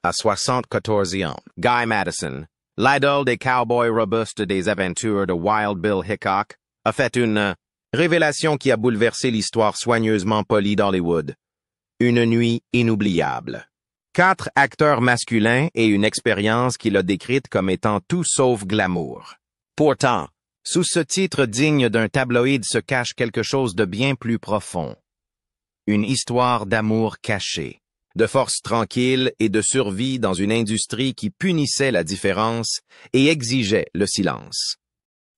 À 74 ans, Guy Madison, l'idole des cowboys robustes des aventures de Wild Bill Hickok, a fait une révélation qui a bouleversé l'histoire soigneusement polie d'Hollywood. Une nuit inoubliable. 4 acteurs masculins et une expérience qu'il a décrite comme étant tout sauf glamour. Pourtant, sous ce titre digne d'un tabloïd se cache quelque chose de bien plus profond. Une histoire d'amour caché, de force tranquille et de survie dans une industrie qui punissait la différence et exigeait le silence.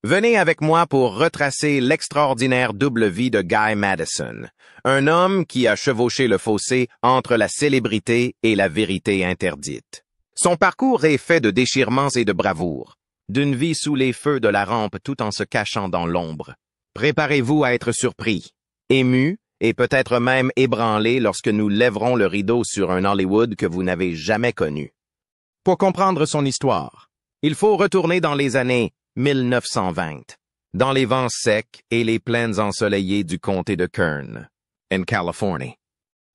Venez avec moi pour retracer l'extraordinaire double vie de Guy Madison, un homme qui a chevauché le fossé entre la célébrité et la vérité interdite. Son parcours est fait de déchirements et de bravoure, d'une vie sous les feux de la rampe tout en se cachant dans l'ombre. Préparez-vous à être surpris, ému et peut-être même ébranlé lorsque nous lèverons le rideau sur un Hollywood que vous n'avez jamais connu. Pour comprendre son histoire, il faut retourner dans les années 1920, dans les vents secs et les plaines ensoleillées du comté de Kern, en Californie.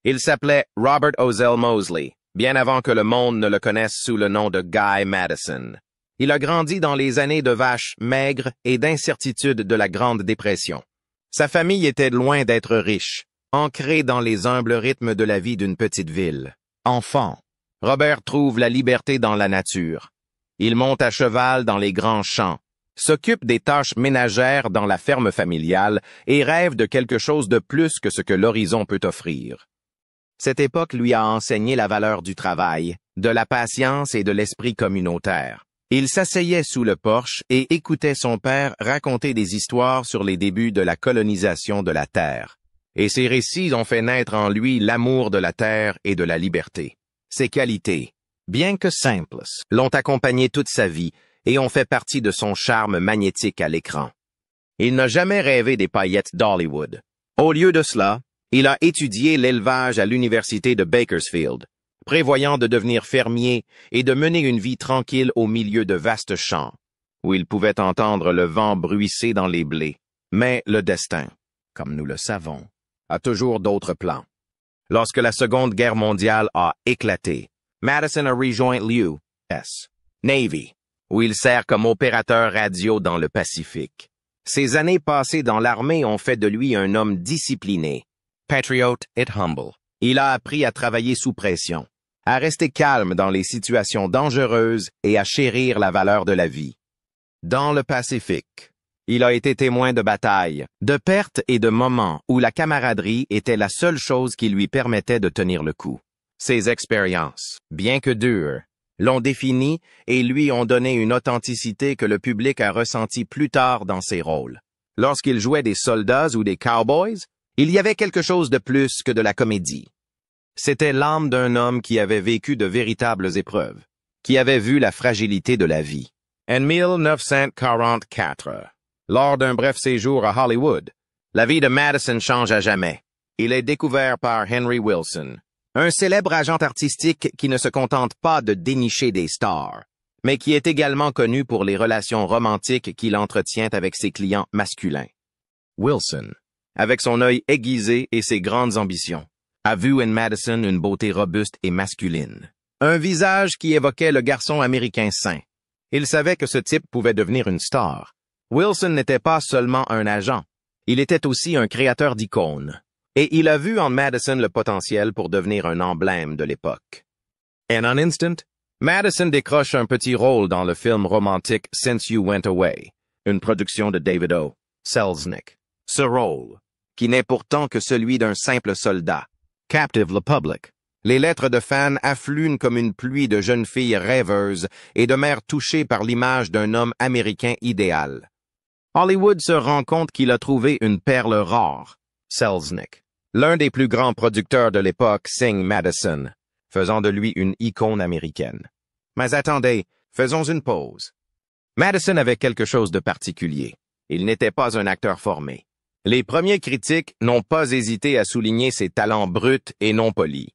Il s'appelait Robert Ozell Mosley, bien avant que le monde ne le connaisse sous le nom de Guy Madison. Il a grandi dans les années de vaches maigres et d'incertitude de la Grande Dépression. Sa famille était loin d'être riche, ancrée dans les humbles rythmes de la vie d'une petite ville. Enfant, Robert trouve la liberté dans la nature. Il monte à cheval dans les grands champs, s'occupe des tâches ménagères dans la ferme familiale et rêve de quelque chose de plus que ce que l'horizon peut offrir. Cette époque lui a enseigné la valeur du travail, de la patience et de l'esprit communautaire. Il s'asseyait sous le porche et écoutait son père raconter des histoires sur les débuts de la colonisation de la terre. Et ces récits ont fait naître en lui l'amour de la terre et de la liberté. Ces qualités, bien que simples, l'ont accompagné toute sa vie et ont fait partie de son charme magnétique à l'écran. Il n'a jamais rêvé des paillettes d'Hollywood. Au lieu de cela, il a étudié l'élevage à l'université de Bakersfield, prévoyant de devenir fermier et de mener une vie tranquille au milieu de vastes champs, où il pouvait entendre le vent bruisser dans les blés. Mais le destin, comme nous le savons, a toujours d'autres plans. Lorsque la Seconde Guerre mondiale a éclaté, Madison a rejoint l'US Navy, où il sert comme opérateur radio dans le Pacifique. Ses années passées dans l'armée ont fait de lui un homme discipliné, patriote et humble. Il a appris à travailler sous pression, à rester calme dans les situations dangereuses et à chérir la valeur de la vie. Dans le Pacifique, il a été témoin de batailles, de pertes et de moments où la camaraderie était la seule chose qui lui permettait de tenir le coup. Ses expériences, bien que dures, l'ont défini et lui ont donné une authenticité que le public a ressentie plus tard dans ses rôles. Lorsqu'il jouait des soldats ou des cowboys, il y avait quelque chose de plus que de la comédie. C'était l'âme d'un homme qui avait vécu de véritables épreuves, qui avait vu la fragilité de la vie. En 1944, lors d'un bref séjour à Hollywood, la vie de Madison change à jamais. Il est découvert par Henry Wilson, un célèbre agent artistique qui ne se contente pas de dénicher des stars, mais qui est également connu pour les relations romantiques qu'il entretient avec ses clients masculins. Wilson, avec son œil aiguisé et ses grandes ambitions, a vu en Madison une beauté robuste et masculine. Un visage qui évoquait le garçon américain sain. Il savait que ce type pouvait devenir une star. Wilson n'était pas seulement un agent, il était aussi un créateur d'icônes. Et il a vu en Madison le potentiel pour devenir un emblème de l'époque. En un instant, Madison décroche un petit rôle dans le film romantique Since You Went Away, une production de David O. Selznick. Ce rôle, qui n'est pourtant que celui d'un simple soldat, captive le public. Les lettres de fans affluent comme une pluie de jeunes filles rêveuses et de mères touchées par l'image d'un homme américain idéal. Hollywood se rend compte qu'il a trouvé une perle rare, Selznick. L'un des plus grands producteurs de l'époque signe Madison, faisant de lui une icône américaine. Mais attendez, faisons une pause. Madison avait quelque chose de particulier. Il n'était pas un acteur formé. Les premiers critiques n'ont pas hésité à souligner ses talents bruts et non polis.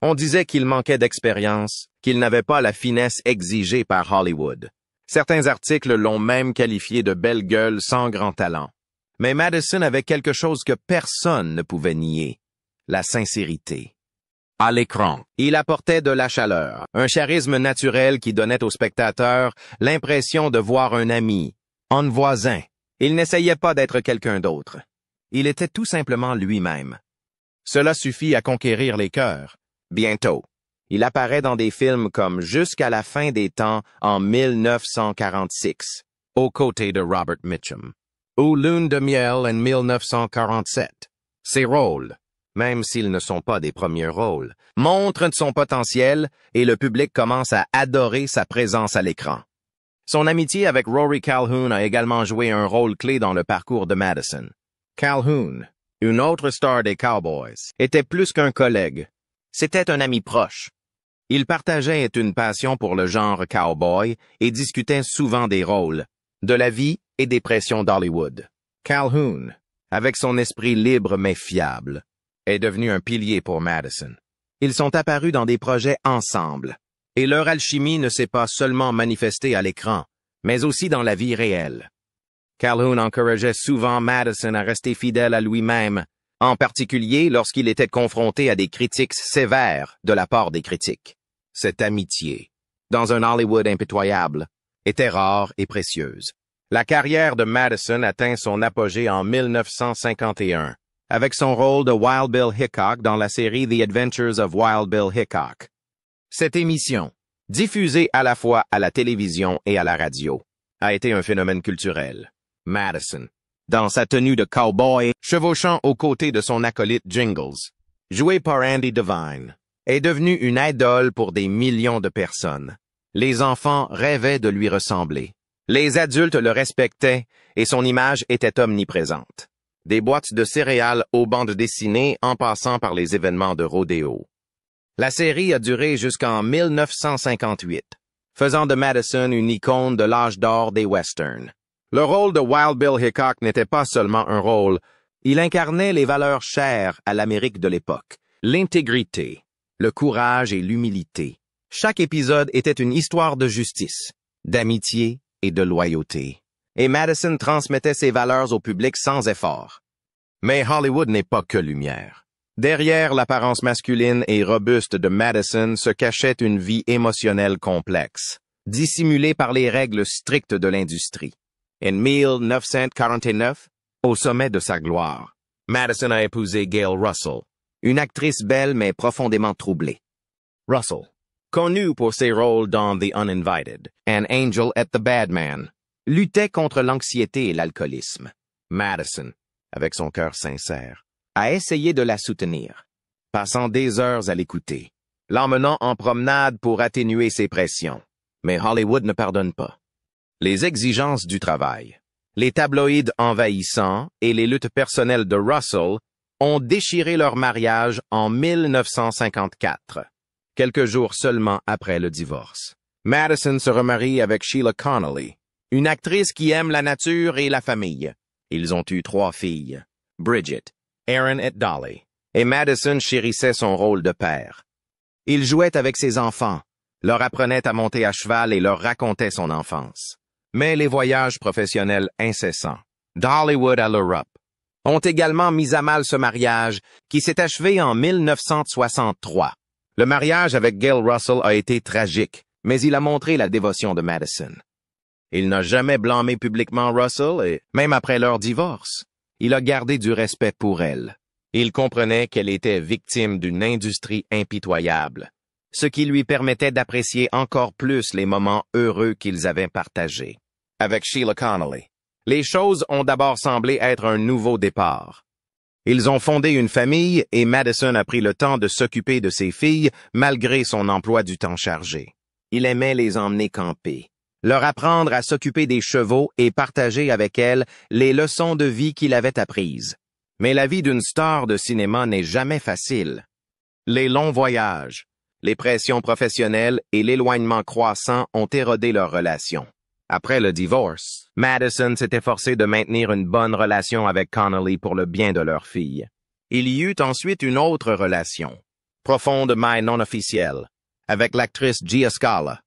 On disait qu'il manquait d'expérience, qu'il n'avait pas la finesse exigée par Hollywood. Certains articles l'ont même qualifié de belle gueule sans grand talent. Mais Madison avait quelque chose que personne ne pouvait nier, la sincérité. À l'écran, il apportait de la chaleur, un charisme naturel qui donnait au spectateur l'impression de voir un ami, un voisin. Il n'essayait pas d'être quelqu'un d'autre. Il était tout simplement lui-même. Cela suffit à conquérir les cœurs. Bientôt, il apparaît dans des films comme Jusqu'à la fin des temps en 1946, aux côtés de Robert Mitchum, ou Lune de miel en 1947. Ses rôles, même s'ils ne sont pas des premiers rôles, montrent son potentiel et le public commence à adorer sa présence à l'écran. Son amitié avec Rory Calhoun a également joué un rôle clé dans le parcours de Madison. Calhoun, une autre star des Cowboys, était plus qu'un collègue. C'était un ami proche. Ils partageaient une passion pour le genre cowboy et discutaient souvent des rôles, de la vie et des pressions d'Hollywood. Calhoun, avec son esprit libre mais fiable, est devenu un pilier pour Madison. Ils sont apparus dans des projets ensemble, et leur alchimie ne s'est pas seulement manifestée à l'écran, mais aussi dans la vie réelle. Calhoun encourageait souvent Madison à rester fidèle à lui-même, en particulier lorsqu'il était confronté à des critiques sévères de la part des critiques. Cette amitié, dans un Hollywood impitoyable, était rare et précieuse. La carrière de Madison atteint son apogée en 1951, avec son rôle de Wild Bill Hickok dans la série The Adventures of Wild Bill Hickok. Cette émission, diffusée à la fois à la télévision et à la radio, a été un phénomène culturel. Madison, dans sa tenue de cowboy, chevauchant aux côtés de son acolyte Jingles, joué par Andy Devine, est devenu une idole pour des millions de personnes. Les enfants rêvaient de lui ressembler. Les adultes le respectaient et son image était omniprésente. Des boîtes de céréales aux bandes dessinées en passant par les événements de rodéo. La série a duré jusqu'en 1958, faisant de Madison une icône de l'âge d'or des westerns. Le rôle de Wild Bill Hickok n'était pas seulement un rôle, il incarnait les valeurs chères à l'Amérique de l'époque, l'intégrité, le courage et l'humilité. Chaque épisode était une histoire de justice, d'amitié et de loyauté. Et Madison transmettait ses valeurs au public sans effort. Mais Hollywood n'est pas que lumière. Derrière l'apparence masculine et robuste de Madison se cachait une vie émotionnelle complexe, dissimulée par les règles strictes de l'industrie. En 1949, au sommet de sa gloire, Madison a épousé Gail Russell, une actrice belle mais profondément troublée. Russell, connue pour ses rôles dans The Uninvited, An Angel at the Badman, luttait contre l'anxiété et l'alcoolisme. Madison, avec son cœur sincère, a essayé de la soutenir, passant des heures à l'écouter, l'emmenant en promenade pour atténuer ses pressions. Mais Hollywood ne pardonne pas. Les exigences du travail, les tabloïds envahissants et les luttes personnelles de Russell ont déchiré leur mariage en 1954, quelques jours seulement après le divorce. Madison se remarie avec Sheila Connolly, une actrice qui aime la nature et la famille. Ils ont eu 3 filles, Bridget, Erin et Dolly, et Madison chérissait son rôle de père. Il jouait avec ses enfants, leur apprenait à monter à cheval et leur racontait son enfance. Mais les voyages professionnels incessants, d'Hollywood à l'Europe, ont également mis à mal ce mariage qui s'est achevé en 1963. Le mariage avec Gail Russell a été tragique, mais il a montré la dévotion de Madison. Il n'a jamais blâmé publiquement Russell et, même après leur divorce, il a gardé du respect pour elle. Il comprenait qu'elle était victime d'une industrie impitoyable, ce qui lui permettait d'apprécier encore plus les moments heureux qu'ils avaient partagés. Avec Sheila Connolly, les choses ont d'abord semblé être un nouveau départ. Ils ont fondé une famille et Madison a pris le temps de s'occuper de ses filles malgré son emploi du temps chargé. Il aimait les emmener camper, leur apprendre à s'occuper des chevaux et partager avec elles les leçons de vie qu'il avait apprises. Mais la vie d'une star de cinéma n'est jamais facile. Les longs voyages, les pressions professionnelles et l'éloignement croissant ont érodé leur relation. Après le divorce, Madison s'était forcé de maintenir une bonne relation avec Connolly pour le bien de leur fille. Il y eut ensuite une autre relation, profonde mais non officielle, avec l'actrice Gia Scala.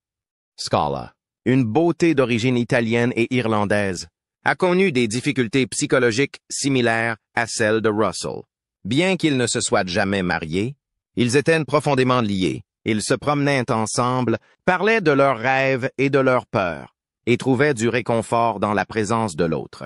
Scala, une beauté d'origine italienne et irlandaise, a connu des difficultés psychologiques similaires à celles de Russell. Bien qu'ils ne se soient jamais mariés, Ils étaient profondément liés. Ils se promenaient ensemble, parlaient de leurs rêves et de leurs peurs, et trouvaient du réconfort dans la présence de l'autre.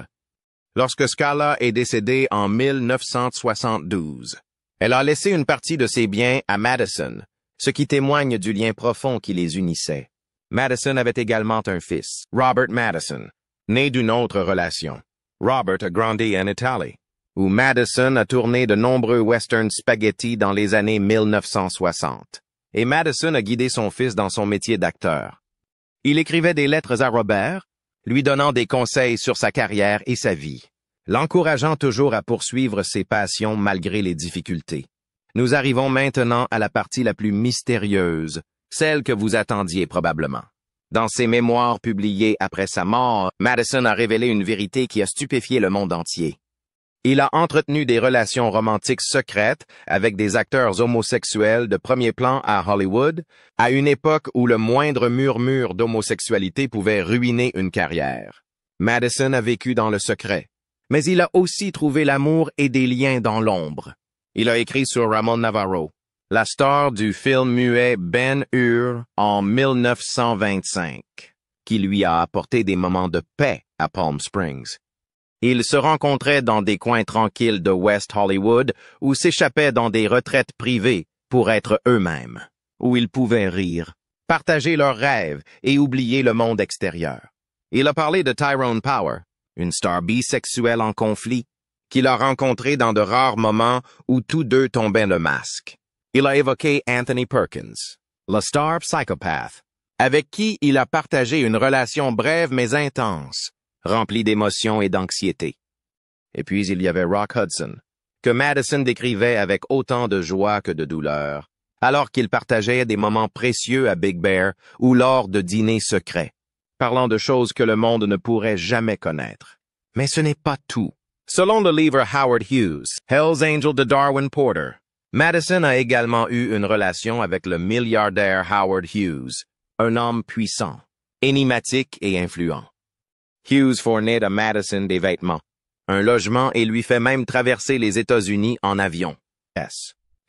Lorsque Scala est décédée en 1972, elle a laissé une partie de ses biens à Madison, ce qui témoigne du lien profond qui les unissait. Madison avait également un fils, Robert Madison, né d'une autre relation. Robert a grandi en Italie, où Madison a tourné de nombreux western spaghetti dans les années 1960. Et Madison a guidé son fils dans son métier d'acteur. Il écrivait des lettres à Robert, lui donnant des conseils sur sa carrière et sa vie, l'encourageant toujours à poursuivre ses passions malgré les difficultés. Nous arrivons maintenant à la partie la plus mystérieuse, celle que vous attendiez probablement. Dans ses mémoires publiées après sa mort, Madison a révélé une vérité qui a stupéfié le monde entier. Il a entretenu des relations romantiques secrètes avec des acteurs homosexuels de premier plan à Hollywood, à une époque où le moindre murmure d'homosexualité pouvait ruiner une carrière. Madison a vécu dans le secret, mais il a aussi trouvé l'amour et des liens dans l'ombre. Il a écrit sur Ramon Navarro, la star du film muet Ben-Hur en 1925, qui lui a apporté des moments de paix à Palm Springs. Ils se rencontraient dans des coins tranquilles de West Hollywood ou s'échappaient dans des retraites privées pour être eux-mêmes, où ils pouvaient rire, partager leurs rêves et oublier le monde extérieur. Il a parlé de Tyrone Power, une star bisexuelle en conflit, qu'il a rencontrée dans de rares moments où tous deux tombaient le masque. Il a évoqué Anthony Perkins, la star psychopathe, avec qui il a partagé une relation brève mais intense, rempli d'émotions et d'anxiété. Et puis il y avait Rock Hudson, que Madison décrivait avec autant de joie que de douleur, alors qu'il partageait des moments précieux à Big Bear ou lors de dîners secrets, parlant de choses que le monde ne pourrait jamais connaître. Mais ce n'est pas tout. Selon le livre Howard Hughes, Hell's Angel de Darwin Porter, Madison a également eu une relation avec le milliardaire Howard Hughes, un homme puissant, énigmatique et influent. Hughes fournit à Madison des vêtements, un logement et lui fait même traverser les États-Unis en avion.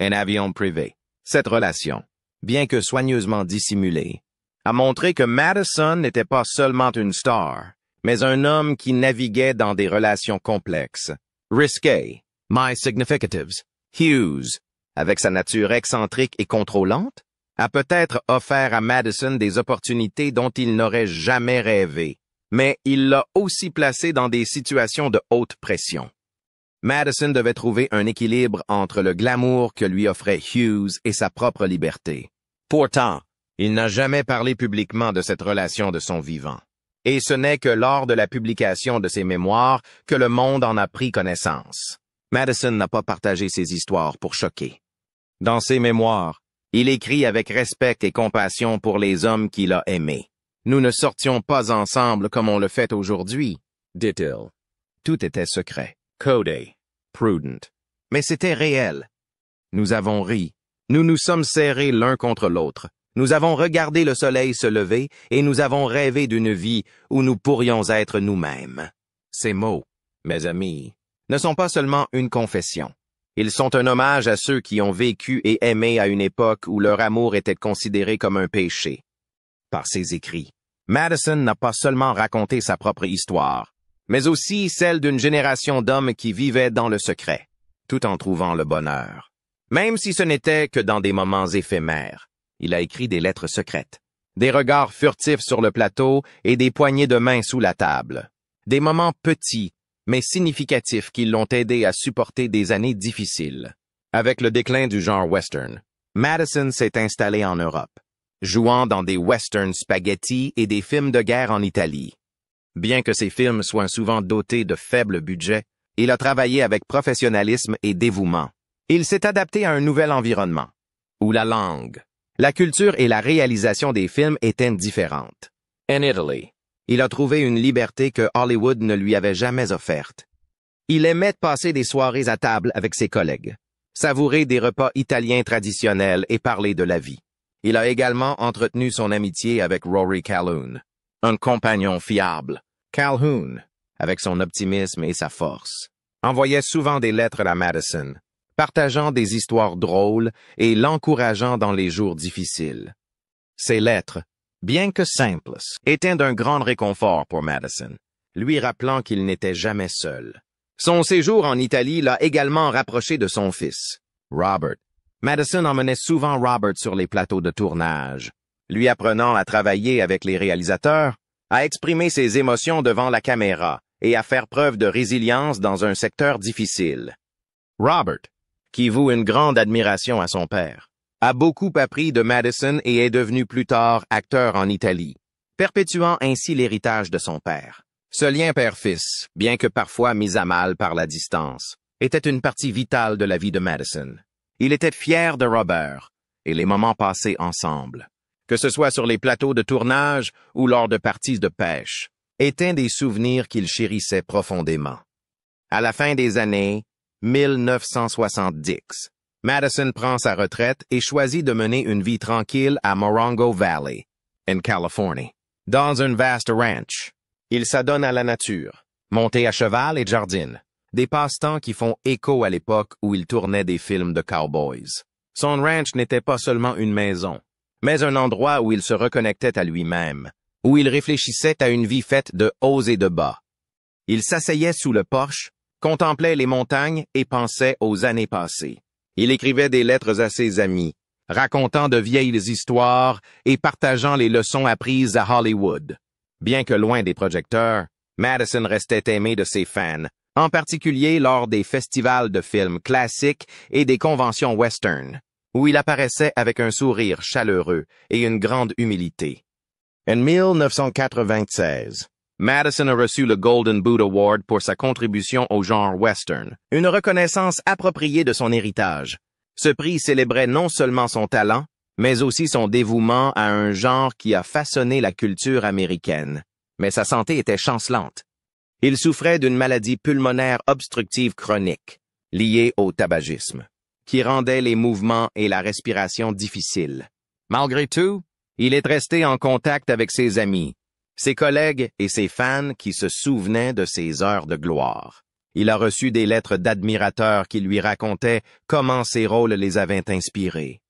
Un avion privé. Cette relation, bien que soigneusement dissimulée, a montré que Madison n'était pas seulement une star, mais un homme qui naviguait dans des relations complexes, risquées, my significatives. Hughes, avec sa nature excentrique et contrôlante, a peut-être offert à Madison des opportunités dont il n'aurait jamais rêvé. Mais il l'a aussi placé dans des situations de haute pression. Madison devait trouver un équilibre entre le glamour que lui offrait Hughes et sa propre liberté. Pourtant, il n'a jamais parlé publiquement de cette relation de son vivant. Et ce n'est que lors de la publication de ses mémoires que le monde en a pris connaissance. Madison n'a pas partagé ses histoires pour choquer. Dans ses mémoires, il écrit avec respect et compassion pour les hommes qu'il a aimés. Nous ne sortions pas ensemble comme on le fait aujourd'hui, dit-il. Tout était secret, codé, prudent. Mais c'était réel. Nous avons ri. Nous nous sommes serrés l'un contre l'autre. Nous avons regardé le soleil se lever et nous avons rêvé d'une vie où nous pourrions être nous-mêmes. Ces mots, mes amis, ne sont pas seulement une confession. Ils sont un hommage à ceux qui ont vécu et aimé à une époque où leur amour était considéré comme un péché. Par ses écrits, Madison n'a pas seulement raconté sa propre histoire, mais aussi celle d'une génération d'hommes qui vivaient dans le secret, tout en trouvant le bonheur. Même si ce n'était que dans des moments éphémères, il a écrit des lettres secrètes, des regards furtifs sur le plateau et des poignées de main sous la table. Des moments petits, mais significatifs qui l'ont aidé à supporter des années difficiles. Avec le déclin du genre western, Madison s'est installé en Europe, jouant dans des westerns spaghetti et des films de guerre en Italie. Bien que ces films soient souvent dotés de faibles budgets, il a travaillé avec professionnalisme et dévouement. Il s'est adapté à un nouvel environnement, où la langue, la culture et la réalisation des films étaient différentes. En Italie, il a trouvé une liberté que Hollywood ne lui avait jamais offerte. Il aimait passer des soirées à table avec ses collègues, savourer des repas italiens traditionnels et parler de la vie. Il a également entretenu son amitié avec Rory Calhoun, un compagnon fiable. Calhoun, avec son optimisme et sa force, envoyait souvent des lettres à Madison, partageant des histoires drôles et l'encourageant dans les jours difficiles. Ses lettres, bien que simples, étaient d'un grand réconfort pour Madison, lui rappelant qu'il n'était jamais seul. Son séjour en Italie l'a également rapproché de son fils, Robert. Madison emmenait souvent Robert sur les plateaux de tournage, lui apprenant à travailler avec les réalisateurs, à exprimer ses émotions devant la caméra et à faire preuve de résilience dans un secteur difficile. Robert, qui voue une grande admiration à son père, a beaucoup appris de Madison et est devenu plus tard acteur en Italie, perpétuant ainsi l'héritage de son père. Ce lien père-fils, bien que parfois mis à mal par la distance, était une partie vitale de la vie de Madison. Il était fier de Robert et les moments passés ensemble, que ce soit sur les plateaux de tournage ou lors de parties de pêche, étaient des souvenirs qu'il chérissait profondément. À la fin des années 1970, Madison prend sa retraite et choisit de mener une vie tranquille à Morongo Valley, en Californie, dans un vaste ranch. Il s'adonne à la nature, monter à cheval et jardine, des passe-temps qui font écho à l'époque où il tournait des films de cowboys. Son ranch n'était pas seulement une maison, mais un endroit où il se reconnectait à lui-même, où il réfléchissait à une vie faite de hauts et de bas. Il s'asseyait sous le porche, contemplait les montagnes et pensait aux années passées. Il écrivait des lettres à ses amis, racontant de vieilles histoires et partageant les leçons apprises à Hollywood. Bien que loin des projecteurs, Madison restait aimé de ses fans, en particulier lors des festivals de films classiques et des conventions western, où il apparaissait avec un sourire chaleureux et une grande humilité. En 1996, Madison a reçu le Golden Boot Award pour sa contribution au genre western, une reconnaissance appropriée de son héritage. Ce prix célébrait non seulement son talent, mais aussi son dévouement à un genre qui a façonné la culture américaine. Mais sa santé était chancelante. Il souffrait d'une maladie pulmonaire obstructive chronique, liée au tabagisme, qui rendait les mouvements et la respiration difficiles. Malgré tout, il est resté en contact avec ses amis, ses collègues et ses fans qui se souvenaient de ses heures de gloire. Il a reçu des lettres d'admirateurs qui lui racontaient comment ses rôles les avaient inspirés.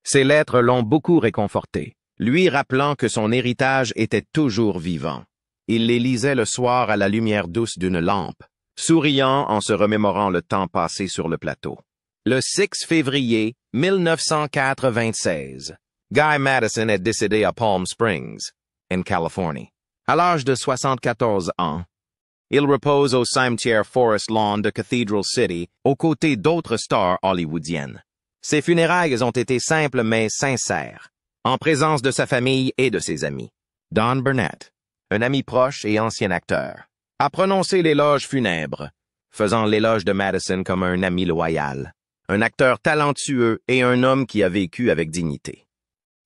Ces lettres l'ont beaucoup réconforté, lui rappelant que son héritage était toujours vivant. Il les lisait le soir à la lumière douce d'une lampe, souriant en se remémorant le temps passé sur le plateau. Le 6 février 1996, Guy Madison est décédé à Palm Springs, en Californie, à l'âge de 74 ans. Il repose au cimetière Forest Lawn de Cathedral City, aux côtés d'autres stars hollywoodiennes. Ses funérailles ont été simples mais sincères, en présence de sa famille et de ses amis. Don Burnett, un ami proche et ancien acteur, a prononcé l'éloge funèbre, faisant l'éloge de Madison comme un ami loyal, un acteur talentueux et un homme qui a vécu avec dignité.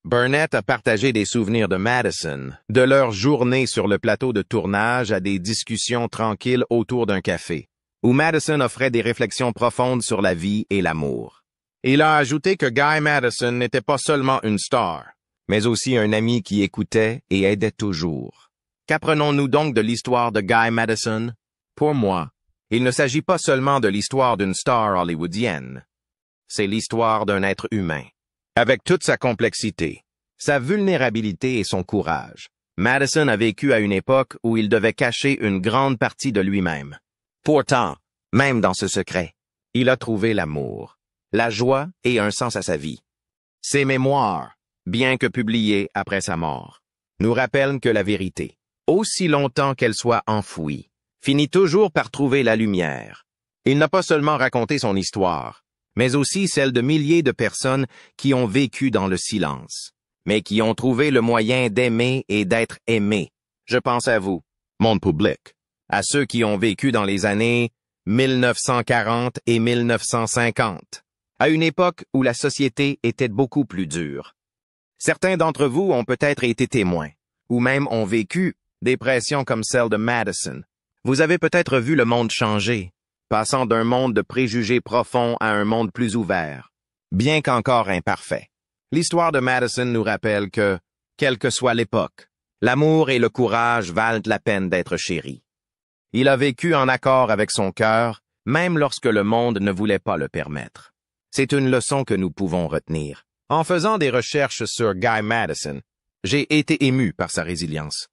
Burnett a partagé des souvenirs de Madison, de leur journée sur le plateau de tournage à des discussions tranquilles autour d'un café, où Madison offrait des réflexions profondes sur la vie et l'amour. Il a ajouté que Guy Madison n'était pas seulement une star, mais aussi un ami qui écoutait et aidait toujours. Qu'apprenons-nous donc de l'histoire de Guy Madison? Pour moi, il ne s'agit pas seulement de l'histoire d'une star hollywoodienne. C'est l'histoire d'un être humain. Avec toute sa complexité, sa vulnérabilité et son courage, Madison a vécu à une époque où il devait cacher une grande partie de lui-même. Pourtant, même dans ce secret, il a trouvé l'amour, la joie et un sens à sa vie. Ses mémoires, bien que publiées après sa mort, nous rappellent que la vérité, aussi longtemps qu'elle soit enfouie, finit toujours par trouver la lumière. Il n'a pas seulement raconté son histoire, mais aussi celle de milliers de personnes qui ont vécu dans le silence, mais qui ont trouvé le moyen d'aimer et d'être aimés. Je pense à vous, monde public, à ceux qui ont vécu dans les années 1940 et 1950. À une époque où la société était beaucoup plus dure. Certains d'entre vous ont peut-être été témoins, ou même ont vécu des pressions comme celle de Madison. Vous avez peut-être vu le monde changer, passant d'un monde de préjugés profonds à un monde plus ouvert, bien qu'encore imparfait. L'histoire de Madison nous rappelle que, quelle que soit l'époque, l'amour et le courage valent la peine d'être chéris. Il a vécu en accord avec son cœur même lorsque le monde ne voulait pas le permettre. C'est une leçon que nous pouvons retenir. En faisant des recherches sur Guy Madison, j'ai été ému par sa résilience.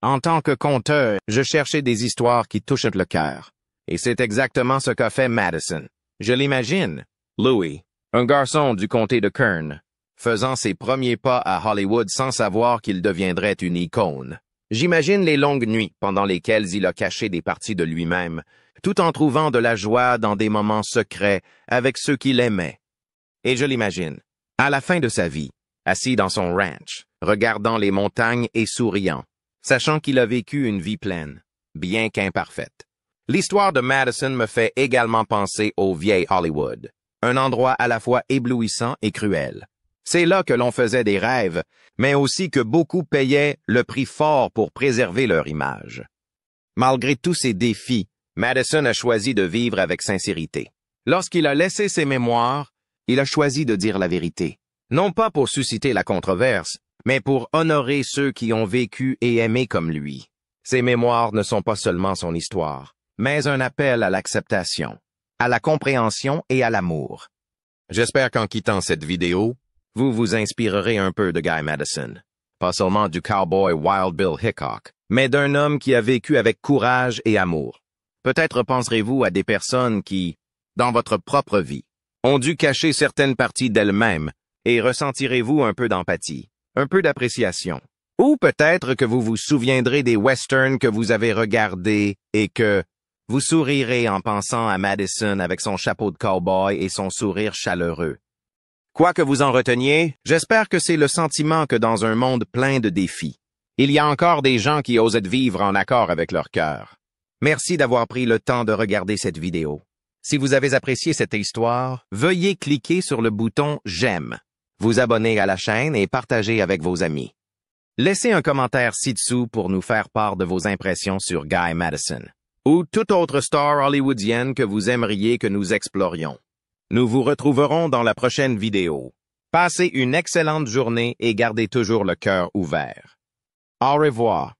En tant que conteur, je cherchais des histoires qui touchent le cœur. Et c'est exactement ce qu'a fait Madison. Je l'imagine, Louis, un garçon du comté de Kern, faisant ses premiers pas à Hollywood sans savoir qu'il deviendrait une icône. J'imagine les longues nuits pendant lesquelles il a caché des parties de lui-même, tout en trouvant de la joie dans des moments secrets avec ceux qu'il aimait. Et je l'imagine, à la fin de sa vie, assis dans son ranch, regardant les montagnes et souriant, sachant qu'il a vécu une vie pleine, bien qu'imparfaite. L'histoire de Madison me fait également penser au vieil Hollywood, un endroit à la fois éblouissant et cruel. C'est là que l'on faisait des rêves, mais aussi que beaucoup payaient le prix fort pour préserver leur image. Malgré tous ces défis, Madison a choisi de vivre avec sincérité. Lorsqu'il a laissé ses mémoires, il a choisi de dire la vérité. Non pas pour susciter la controverse, mais pour honorer ceux qui ont vécu et aimé comme lui. Ses mémoires ne sont pas seulement son histoire, mais un appel à l'acceptation, à la compréhension et à l'amour. J'espère qu'en quittant cette vidéo, vous vous inspirerez un peu de Guy Madison. Pas seulement du cowboy Wild Bill Hickok, mais d'un homme qui a vécu avec courage et amour. Peut-être penserez-vous à des personnes qui, dans votre propre vie, ont dû cacher certaines parties d'elles-mêmes et ressentirez-vous un peu d'empathie, un peu d'appréciation. Ou peut-être que vous vous souviendrez des westerns que vous avez regardés et que vous sourirez en pensant à Madison avec son chapeau de cowboy et son sourire chaleureux. Quoi que vous en reteniez, j'espère que c'est le sentiment que dans un monde plein de défis, il y a encore des gens qui osent vivre en accord avec leur cœur. Merci d'avoir pris le temps de regarder cette vidéo. Si vous avez apprécié cette histoire, veuillez cliquer sur le bouton « J'aime », vous abonner à la chaîne et partager avec vos amis. Laissez un commentaire ci-dessous pour nous faire part de vos impressions sur Guy Madison ou toute autre star hollywoodienne que vous aimeriez que nous explorions. Nous vous retrouverons dans la prochaine vidéo. Passez une excellente journée et gardez toujours le cœur ouvert. Au revoir.